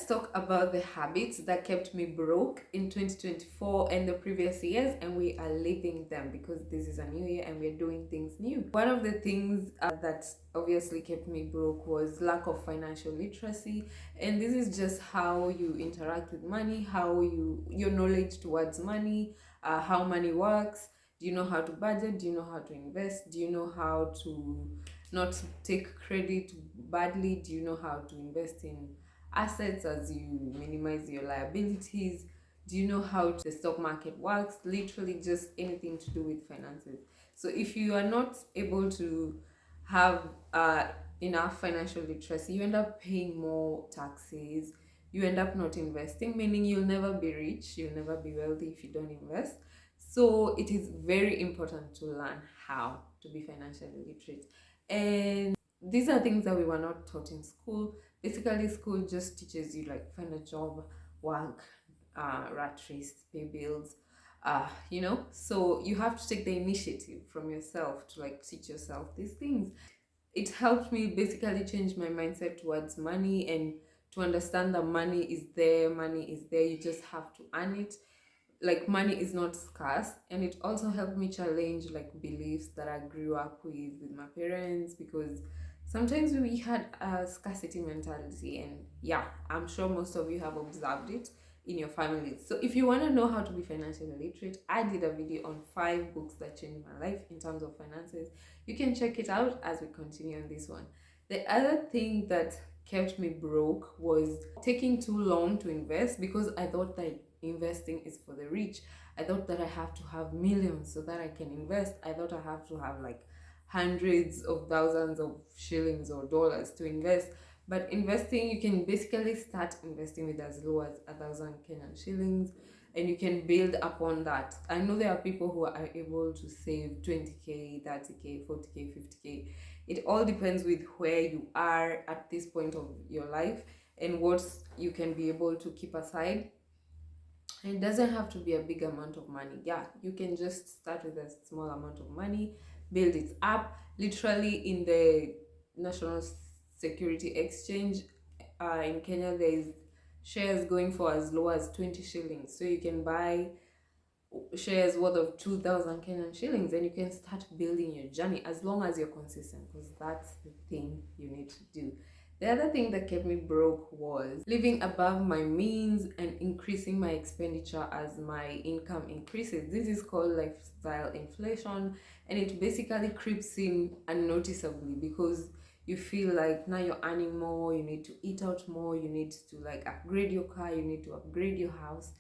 let's talk about the habits that kept me broke in 2024 and the previous years, and we are leaving them because this is a new year and we're doing things new. One of the things that obviously kept me broke was lack of financial literacy, and this is just how you interact with money, how your knowledge towards money, how money works. Do you know how to budget? Do you know how to invest? Do you know how to not take credit badly? Do you know how to invest in assets as you minimize your liabilities? Do you know how the stock market works? Literally just anything to do with finances. So if you are not able to have enough financial literacy, you end up paying more taxes. You end up not investing, meaning you'll never be rich, you'll never be wealthy if you don't invest. So it is very important to learn how to be financially literate. And these are things that we were not taught in school. Basically, school just teaches you like find a job, work, rat race, pay bills, So you have to take the initiative from yourself to like teach yourself these things. It helped me basically change my mindset towards money and to understand that money is there, you just have to earn it. Like money is not scarce, and it also helped me challenge like beliefs that I grew up with my parents, because sometimes we had a scarcity mentality, and yeah, I'm sure most of you have observed it in your families. So if you want to know how to be financially literate, I did a video on 5 books that changed my life in terms of finances. You can check it out as we continue on this one. The other thing that kept me broke was taking too long to invest, because I thought that investing is for the rich. I thought that I have to have millions so that I can invest. I thought I have to have like hundreds of thousands of shillings or dollars to invest. But investing, you can basically start investing with as low as 1,000 Kenyan shillings, and you can build upon that. I know there are people who are able to save 20K, 30K, 40K, 50K. It all depends with where you are at this point of your life and what you can be able to keep aside. And it doesn't have to be a big amount of money. Yeah, you can just start with a small amount of money, build it up. Literally, in the National Security Exchange in Kenya, there is shares going for as low as 20 shillings. So you can buy shares worth of 2,000 Kenyan shillings, and you can start building your journey as long as you're consistent, because that's the thing you need to do. The other thing that kept me broke was living above my means and increasing my expenditure as my income increases. This is called lifestyle inflation, and it basically creeps in unnoticeably because you feel like now you're earning more, you need to eat out more, you need to like upgrade your car, you need to upgrade your house,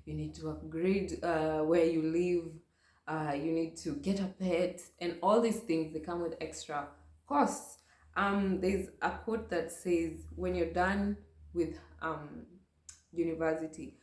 you need to upgrade where you live, you need to get a pet, and all these things, they come with extra costs. There's a quote that says, when you're done with university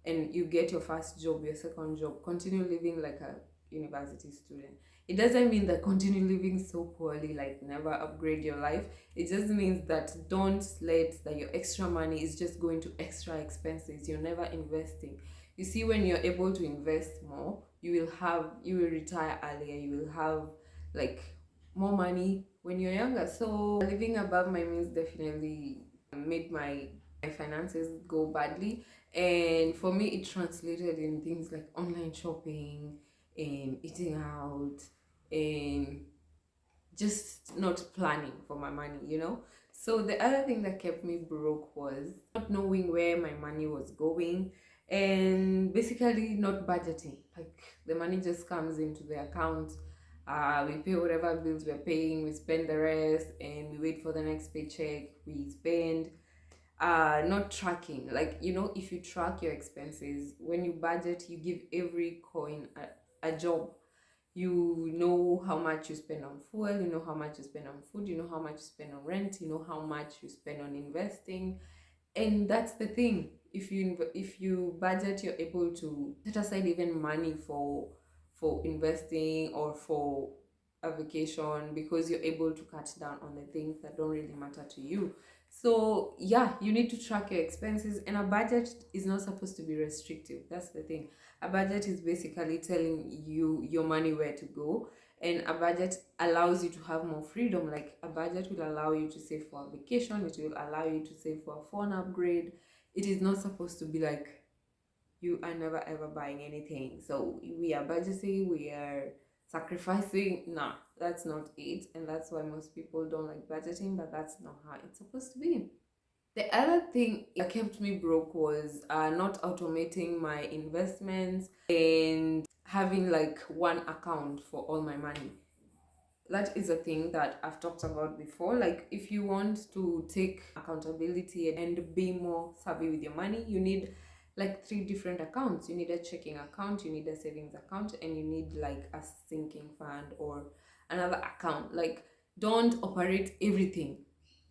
and you get your first job, your second job, continue living like a university student. It doesn't mean that continue living so poorly, like never upgrade your life. It just means that don't let that your extra money is just going to extra expenses. You're never investing. You see, when you're able to invest more, you will retire earlier, you will have like more money when you're younger. So living above my means definitely made my finances go badly, and for me it translated in things like online shopping and eating out and just not planning for my money. So the other thing that kept me broke was not knowing where my money was going, and basically not budgeting. Like the money just comes into the account, we pay whatever bills we're paying, we spend the rest, and we wait for the next paycheck, we spend. Not tracking, like, if you track your expenses, when you budget, you give every coin a job. You know how much you spend on fuel, you know how much you spend on food, you know how much you spend on rent, you know how much you spend on investing. And that's the thing, if you budget, you're able to set aside even money for investing or for a vacation, because you're able to cut down on the things that don't really matter to you. So yeah, you need to track your expenses, and a budget is not supposed to be restrictive. That's the thing. A budget is basically telling you your money where to go, and a budget allows you to have more freedom. Like a budget will allow you to save for a vacation, it will allow you to save for a phone upgrade, It is not supposed to be like you are never ever buying anything. So we are budgeting, we are sacrificing. Nah, that's not it. And that's why most people don't like budgeting, but that's not how it's supposed to be. The other thing that kept me broke was not automating my investments and having like one account for all my money. That is a thing that I've talked about before. Like, if you want to take accountability and be more savvy with your money, you need like three different accounts. You need a checking account, you need a savings account, and you need like a sinking fund or another account. Like, don't operate everything.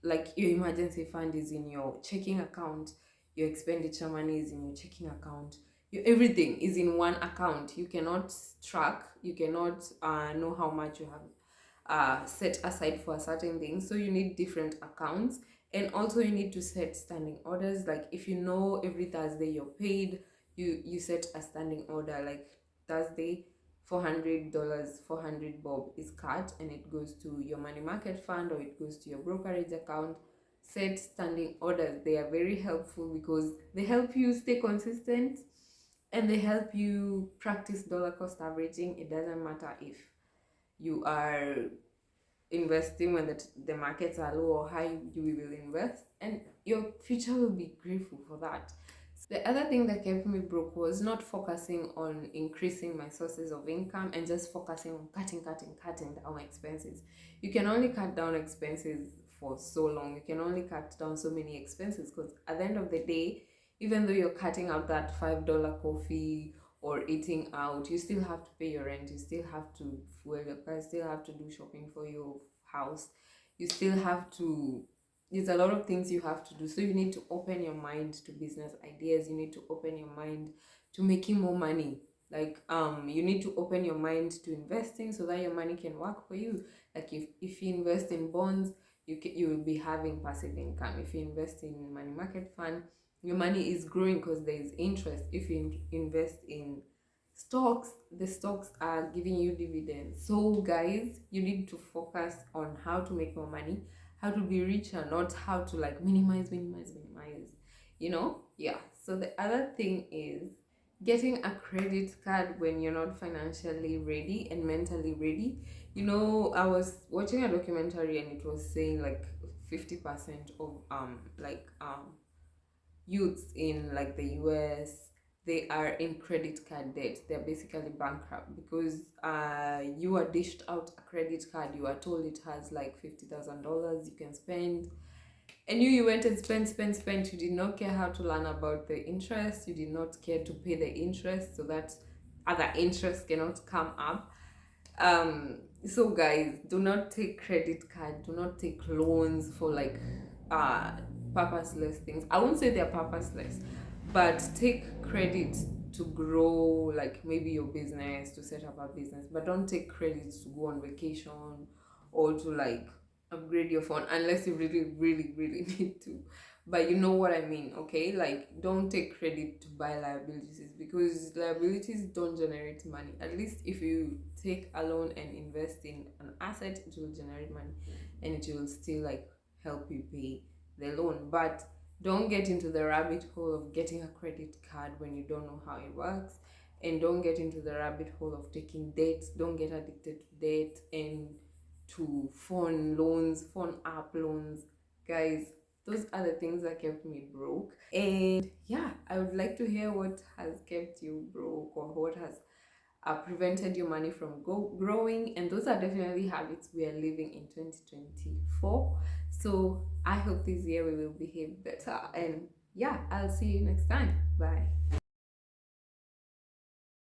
Like, your emergency fund is in your checking account, your expenditure money is in your checking account, your everything is in one account. You cannot track, you cannot know how much you have set aside for a certain thing. So you need different accounts, and also you need to set standing orders. Like, if you know every Thursday you're paid, you set a standing order like Thursday, $400, 400 bob is cut, and it goes to your money market fund or it goes to your brokerage account. Set standing orders. They are very helpful because they help you stay consistent and they help you practice dollar cost averaging. It doesn't matter if you are investing when the markets are low or high, you will invest, and your future will be grateful for that. The other thing that kept me broke was not focusing on increasing my sources of income and just focusing on cutting down expenses. You can only cut down expenses for so long. You can only cut down so many expenses, because at the end of the day, even though you're cutting out that $5 coffee or eating out, you still have to pay your rent, you still have to fuel your car, you still have to do shopping for your house, you still have to, there's a lot of things you have to do. So you need to open your mind to business ideas, you need to open your mind to making more money. Like, you need to open your mind to investing so that your money can work for you. Like, if you invest in bonds, you will be having passive income. If you invest in money market fund, your money is growing because there is interest. If you invest in stocks, the stocks are giving you dividends. So guys, you need to focus on how to make more money, how to be richer, not how to like minimize, yeah. So the other thing is getting a credit card when you're not financially ready and mentally ready. I was watching a documentary and it was saying like 50% of youths in like the US, they are in credit card debt. They're basically bankrupt because you are dished out a credit card, you are told it has like $50,000 you can spend, and you went and spent. You did not care how to learn about the interest, you did not care to pay the interest so that other interest cannot come up. So guys, do not take credit card, do not take loans for like uh purposeless things. I won't say they're purposeless, but take credit to grow, like maybe your business, to set up a business, but don't take credit to go on vacation or to like upgrade your phone unless you really need to. But you know what I mean, okay? Like, don't take credit to buy liabilities, because liabilities don't generate money. At least if you take a loan and invest in an asset, it will generate money and it will still like help you pay the loan. But don't get into the rabbit hole of getting a credit card when you don't know how it works, and don't get into the rabbit hole of taking debt. Don't get addicted to debt and to phone loans, phone app loans. Guys, those are the things that kept me broke. And yeah, I would like to hear what has kept you broke, or what has prevented your money from growing. And those are definitely habits we are living in 2024. So I hope this year we will behave better. And yeah, I'll see you next time. Bye.